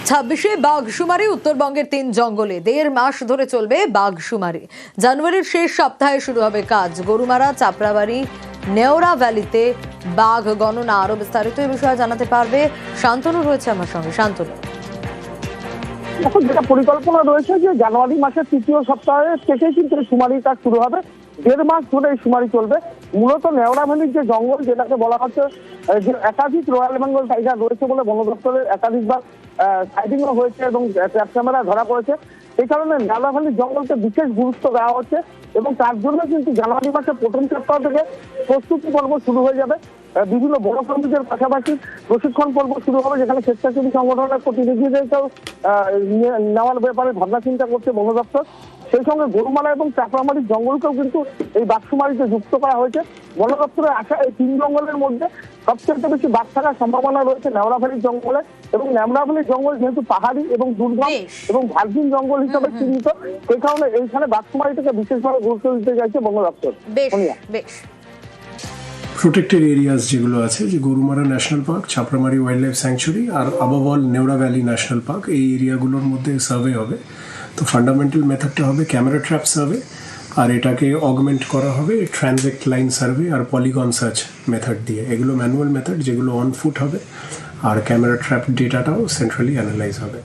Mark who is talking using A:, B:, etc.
A: 26শে বাঘশুমারি। উত্তরবঙ্গের 3 জঙ্গলে 1.5 মাস ধরে চলবে বাঘশুমারি। জানুয়ারির শেষ সপ্তাহে শুরু হবে কাজ। গরুমারা, চাপড়াবাড়ি, নেওড়া ভ্যালিতে বাঘ গণনা। আরো বিস্তারিত এই বিষয়ে জানাতে পারবে শান্তনু রয়েছে আমার সঙ্গে। শান্তনু,
B: এখন যেটা পরিকল্পনা রয়েছে যে জানুয়ারি মাসের তৃতীয় সপ্তাহে থেকেই কিন্তু শুমারির কাজ শুরু হবে। 1.5 মাস ধরে এই শুমারি চলবে। মূলত নেওড়া ভ্যালির যে জঙ্গল, যেটাকে বলা হচ্ছে যে একাধিক রয়্যাল বেঙ্গল টাইগার রয়েছে বলে বন দপ্তরের একাধিকবার সাইডিংও হয়েছে এবং ট্র্যাপ ক্যামেরা ধরা পড়েছে। এই কারণে নেওড়া ভ্যালির জঙ্গলকে বিশেষ গুরুত্ব দেওয়া হচ্ছে এবং তার জন্য কিন্তু জানুয়ারি মাসের প্রথম সপ্তাহ থেকে প্রস্তুতি পর্ব শুরু হয়ে যাবে। বিভিন্ন বড় কর্মীদের পাশাপাশি প্রশিক্ষণ পর্ব শুরু হবে, যেখানে স্বেচ্ছাসেবী সংগঠনের প্রতিনিধিদেরকেও নেওয়ার ব্যাপারে ভাবনা চিন্তা করছে বন দপ্তর। সেই সঙ্গে গরুমারা এবং চাপড়ামারির জঙ্গলকেও কিন্তু এই বাঘশুমারিতে যুক্ত করা হয়েছে। বন দপ্তরের আশা এই 3 জঙ্গলের মধ্যে সবচেয়ে বেশি বাঘ থাকার সম্ভাবনা রয়েছে নেওড়া ভ্যালির জঙ্গলে। এবং নেওড়া ভ্যালির জঙ্গল যেহেতু পাহাড়ি এবং দুর্গম এবং ভার্জিন জঙ্গল হিসেবে চিহ্নিত, সেই কারণে এইখানে বাঘশুমারিটাকে বিশেষভাবে গুরুত্ব দিতে চাইছে বন দপ্তর।
C: প্রোটেক্টেড এরিয়াস যেগুলো আছে, যে Gorumara national park, Chapramari wildlife sanctuary আর above all Neora valley national park, এই এরিয়াগুলোর মধ্যে সার্ভে হবে। তো ফান্ডামেন্টাল মেথডটা হবে ক্যামেরা ট্র্যাপ সার্ভে, আর এটাকে অগমেন্ট করা হবে ট্রানজেক্ট লাইন সার্ভে আর পলিগন সার্চ মেথড দিয়ে। এগুলো ম্যানুয়াল মেথড, যেগুলো অন ফুট হবে, আর ক্যামেরা ট্র্যাপ ডেটাটাও সেন্ট্রালি অ্যানালাইজ হবে।